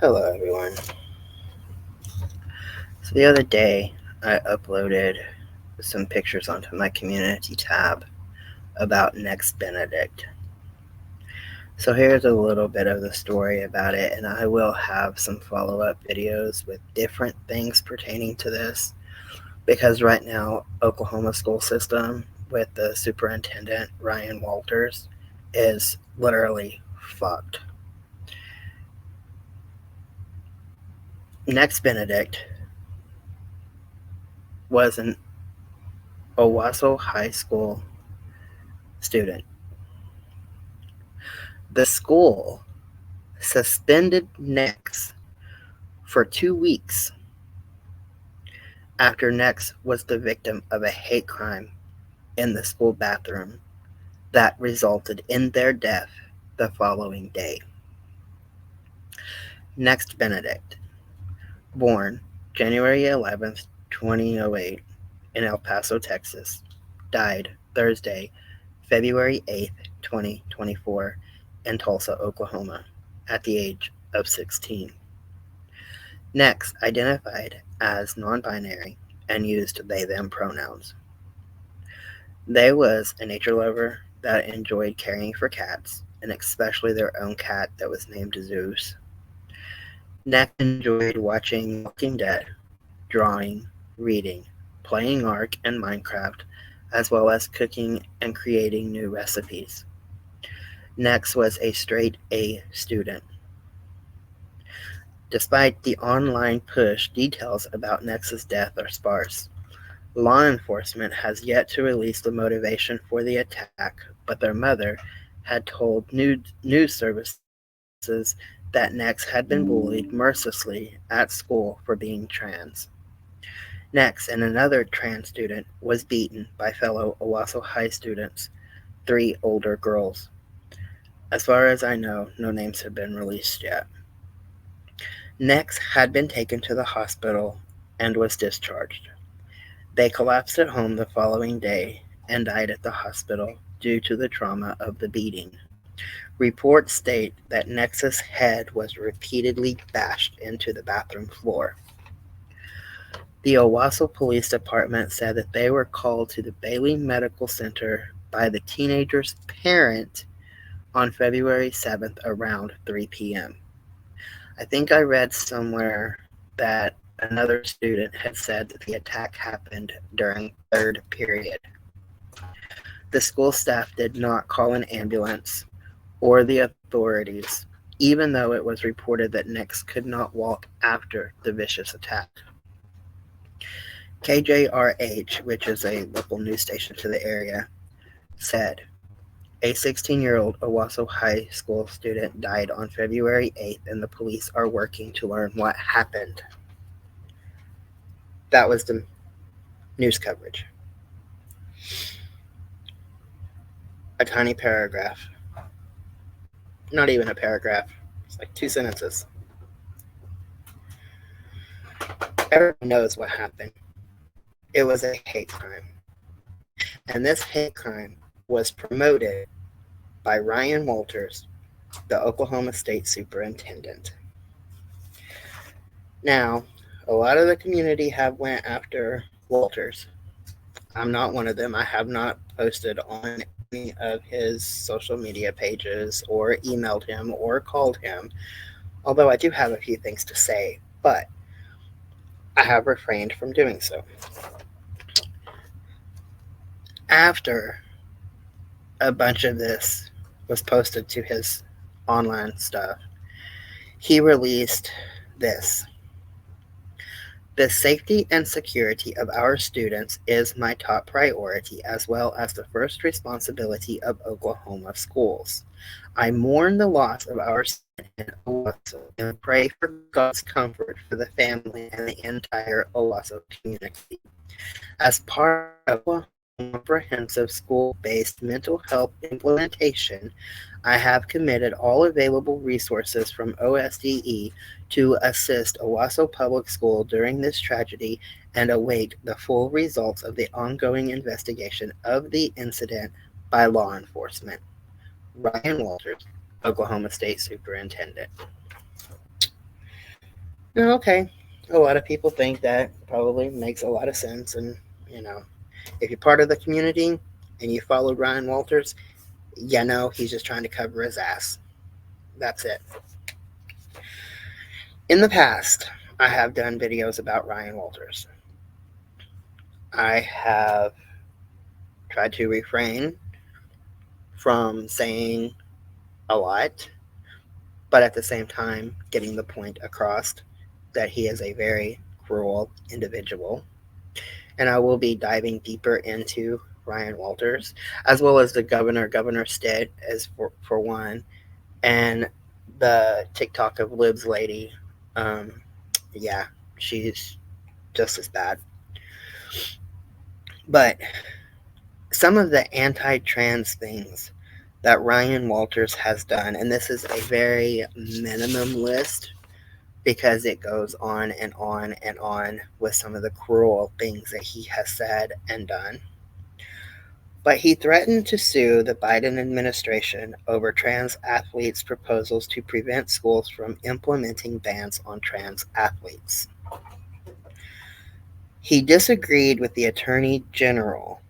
Hello, everyone. So, the other day, I uploaded some pictures onto my community tab about Nex Benedict. So, here's a little bit of the story about it, and I will have some follow up videos with different things pertaining to this because right now, Oklahoma school system with the superintendent, Ryan Walters, is literally fucked. Nex Benedict was an Owasso High School student. The school suspended Nex for 2 weeks after Nex was the victim of a hate crime in the school bathroom that resulted in their death the following day. Nex Benedict, born January 11th, 2008, in El Paso, Texas, died Thursday, February 8th, 2024, in Tulsa, Oklahoma, at the age of 16. Nex identified as non-binary and used they/them pronouns. They was a nature lover that enjoyed caring for cats, and especially their own cat that was named Zeus. Nex enjoyed watching Walking Dead, drawing, reading, playing Ark and Minecraft, as well as cooking and creating new recipes. Nex was a straight A student. Despite the online push, details about Nex's death are sparse. Law enforcement has yet to release the motivation for the attack, but their mother had told news services that Nex had been bullied mercilessly at school for being trans. Nex and another trans student was beaten by fellow Owasso High students, 3 older girls. As far as I know, no names have been released yet. Nex had been taken to the hospital and was discharged. They collapsed at home the following day and died at the hospital due to the trauma of the beating. Reports state that Nex's head was repeatedly bashed into the bathroom floor. The Owasso Police Department said that they were called to the Bailey Medical Center by the teenager's parent on February 7th around 3 p.m. I think I read somewhere that another student had said that the attack happened during third period. The school staff did not call an ambulance or the authorities, even though it was reported that Nex could not walk after the vicious attack. KJRH, which is a local news station to the area, said a 16-year-old Owasso High School student died on February 8th, and the police are working to learn what happened. That was the news coverage. A tiny paragraph. Not even a paragraph. It's like 2 sentences. Everyone knows what happened. It was a hate crime. And this hate crime was promoted by Ryan Walters, the Oklahoma State Superintendent. Now, a lot of the community have went after Walters. I'm not one of them. I have not posted on any of his social media pages or emailed him or called him, although I do have a few things to say, but I have refrained from doing so. After a bunch of this was posted to his online stuff, he released this. The safety and security of our students is my top priority, as well as the first responsibility of Oklahoma schools. I mourn the loss of our son in Owasso and pray for God's comfort for the family and the entire Owasso community. As part of Oklahoma's comprehensive school-based mental health implementation, I have committed all available resources from OSDE to assist Owasso Public School during this tragedy and await the full results of the ongoing investigation of the incident by law enforcement. Ryan Walters, Oklahoma State Superintendent. Okay, a lot of people think that probably makes a lot of sense, and you know, if you're part of the community and you followed Ryan Walters, he's just trying to cover his ass. That's it. In the past, I have done videos about Ryan Walters. I have tried to refrain from saying a lot, but at the same time, getting the point across that he is a very cruel individual. And I will be diving deeper into Ryan Walters, as well as the Governor Stitt, as for one, and the TikTok of Libs lady. Um, yeah, she's just as bad. But some of the anti-trans things that Ryan Walters has done, and this is a very minimum list because it goes on and on and on with some of the cruel things that he has said and done. But he threatened to sue the Biden administration over trans athletes' proposals to prevent schools from implementing bans on trans athletes. He disagreed with the Attorney General.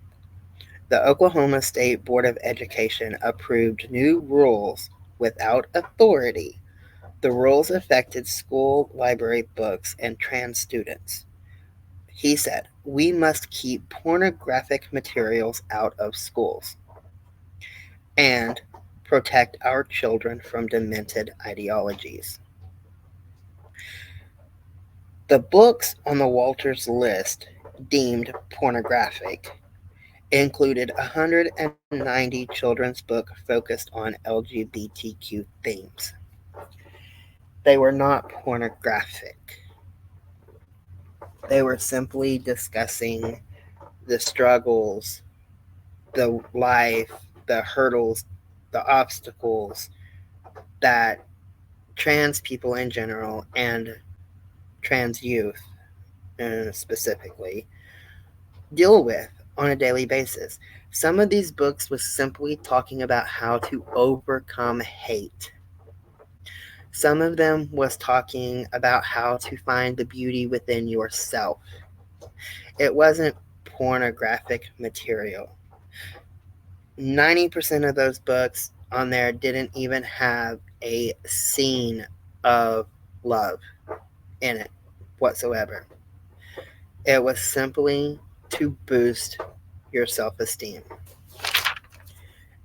The Oklahoma State Board of Education approved new rules without authority. The rules affected school library books and trans students. He said, "We must keep pornographic materials out of schools and protect our children from demented ideologies." The books on the Walters list deemed pornographic included 190 children's books focused on LGBTQ themes. They were not pornographic. They were simply discussing the struggles, the life, the hurdles, the obstacles that trans people in general and trans youth specifically deal with on a daily basis. Some of these books was simply talking about how to overcome hate. Some of them was talking about how to find the beauty within yourself. It wasn't pornographic material. 90% of those books on there didn't even have a scene of love in it whatsoever. It was simply to boost your self esteem.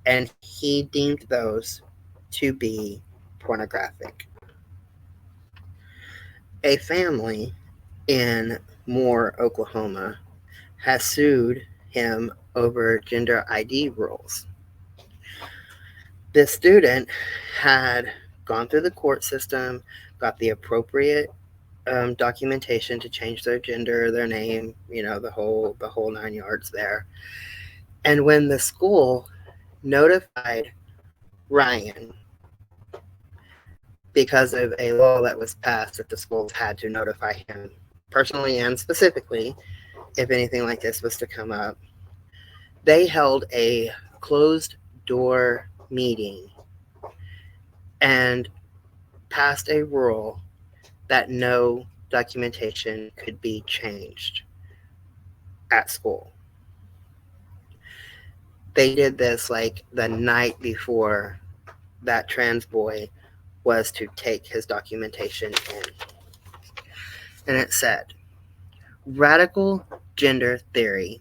And he deemed those to be pornographic. A family in Moore, Oklahoma, has sued him over gender ID rules. This student had gone through the court system, got the appropriate documentation to change their gender, their name, the whole 9 yards there. And when the school notified Ryan, because of a law that was passed that the schools had to notify him personally and specifically if anything like this was to come up, they held a closed door meeting and passed a rule that no documentation could be changed at school. They did this like the night before that trans boy was to take his documentation in. And it said, "Radical gender theory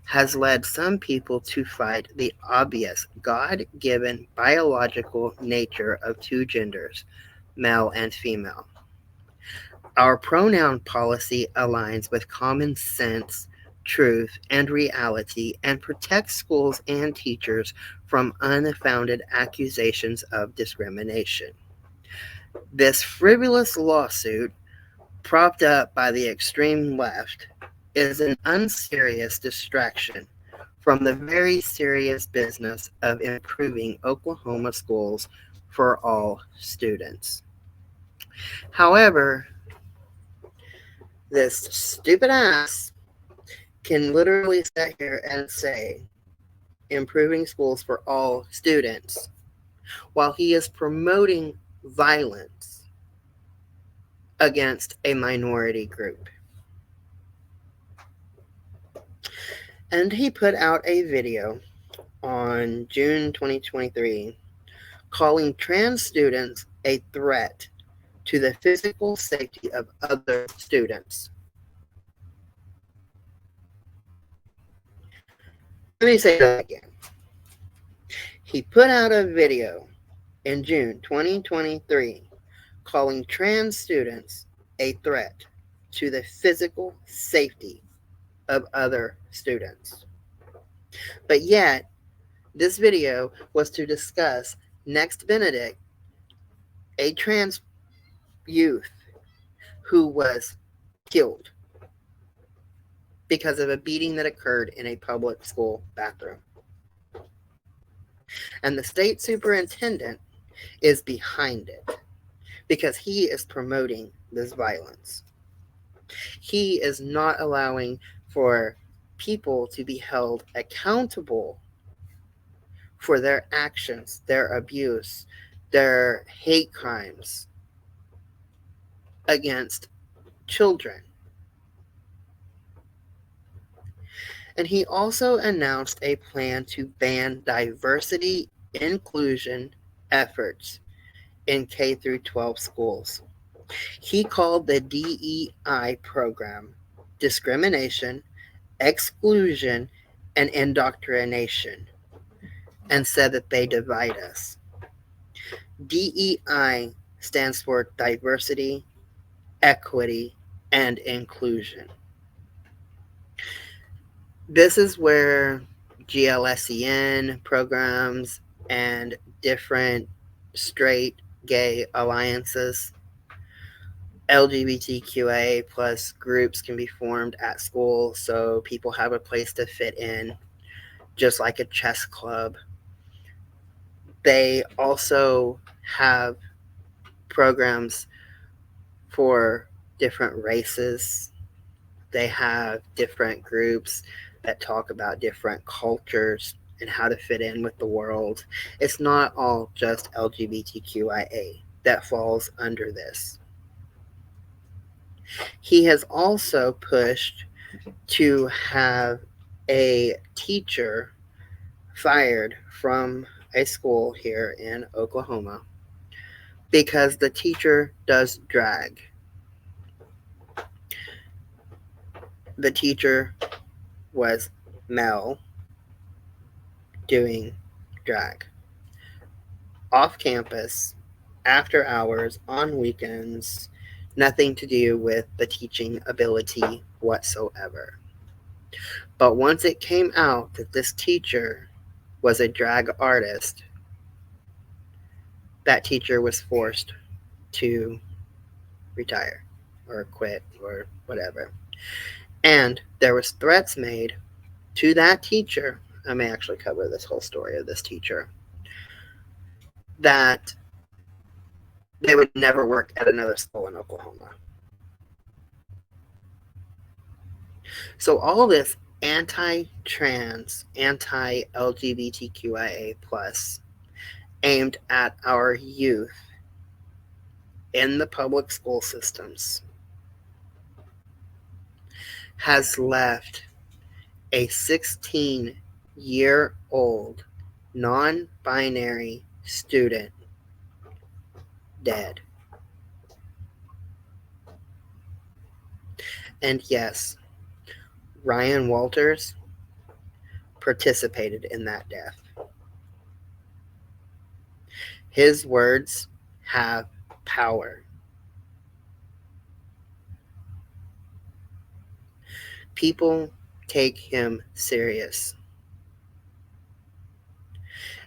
has led some people to fight the obvious God given biological nature of two genders, male and female. Our pronoun policy aligns with common sense, truth, and reality and protects schools and teachers from unfounded accusations of discrimination. This frivolous lawsuit, propped up by the extreme left, is an unserious distraction from the very serious business of improving Oklahoma schools for all students." However, this stupid ass can literally sit here and say improving schools for all students while he is promoting violence against a minority group. And he put out a video on June 2023 calling trans students a threat to the physical safety of other students. Let me say that again. He put out a video in June 2023 calling trans students a threat to the physical safety of other students. But yet, this video was to discuss Nex Benedict, a trans youth who was killed because of a beating that occurred in a public school bathroom. And the state superintendent is behind it because he is promoting this violence. He is not allowing for people to be held accountable for their actions, their abuse, their hate crimes against children. And he also announced a plan to ban diversity inclusion efforts in K through 12 schools. He called the DEI program discrimination, exclusion, and indoctrination, and said that they divide us. DEI stands for diversity, equity, and inclusion. This is where GLSEN programs and different straight gay alliances, LGBTQA plus groups can be formed at school so people have a place to fit in, just like a chess club. They also have programs for different races. They have different groups that talk about different cultures and how to fit in with the world. It's not all just LGBTQIA that falls under this. He has also pushed to have a teacher fired from a school here in Oklahoma because the teacher does drag. The teacher was male doing drag off campus, after hours, on weekends, nothing to do with the teaching ability whatsoever. But once it came out that this teacher was a drag artist, that teacher was forced to retire or quit or whatever. And there was threats made to that teacher. I may actually cover this whole story of this teacher, that they would never work at another school in Oklahoma. So all this anti-trans, anti-LGBTQIA plus aimed at our youth in the public school systems has left a 16-year-old non-binary student dead. And yes, Ryan Walters participated in that death. His words have power. People take him serious.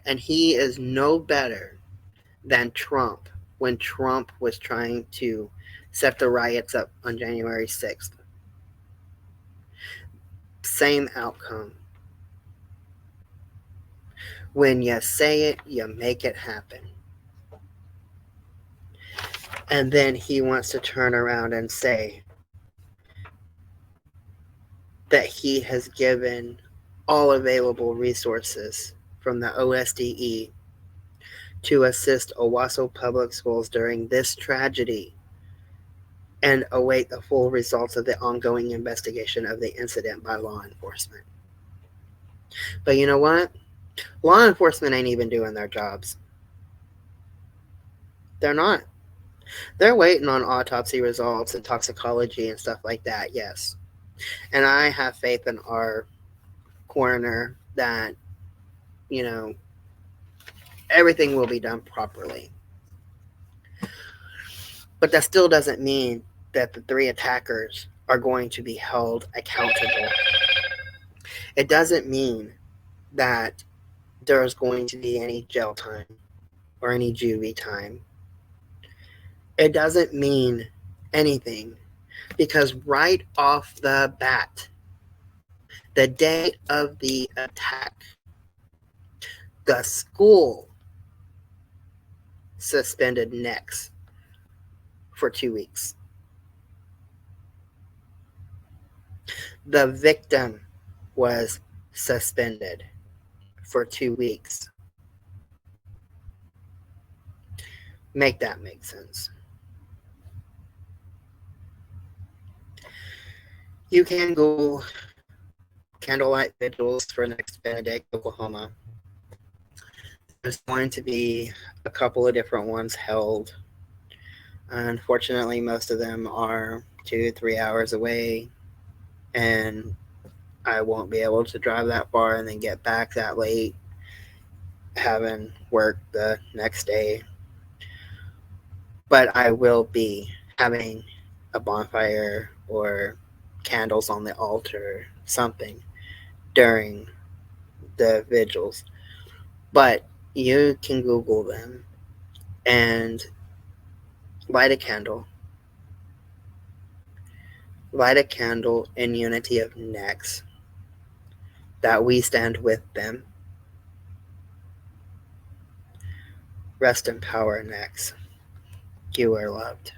And he is no better than Trump when Trump was trying to set the riots up on January 6th. Same outcome. When you say it, you make it happen. And then he wants to turn around and say that he has given all available resources from the OSDE to assist Owasso Public Schools during this tragedy and await the full results of the ongoing investigation of the incident by law enforcement. But you know what? Law enforcement ain't even doing their jobs. They're not. They're waiting on autopsy results and toxicology and stuff like that, yes. And I have faith in our coroner that, you know, everything will be done properly. But that still doesn't mean that the three attackers are going to be held accountable. It doesn't mean that there's going to be any jail time or any juvie time. It doesn't mean anything because right off the bat, the day of the attack, the school suspended Nex for 2 weeks. The victim was suspended for 2 weeks. Make that make sense. You can Google candlelight vigils for Nex Benedict, Oklahoma. There's going to be a couple of different ones held. Unfortunately, most of them are 2-3 hours away, and I won't be able to drive that far and then get back that late, having work the next day. But I will be having a bonfire or candles on the altar, something during the vigils. But you can Google them and light a candle. Light a candle in unity of Nex, that we stand with them. Rest in power, Nex. You are loved.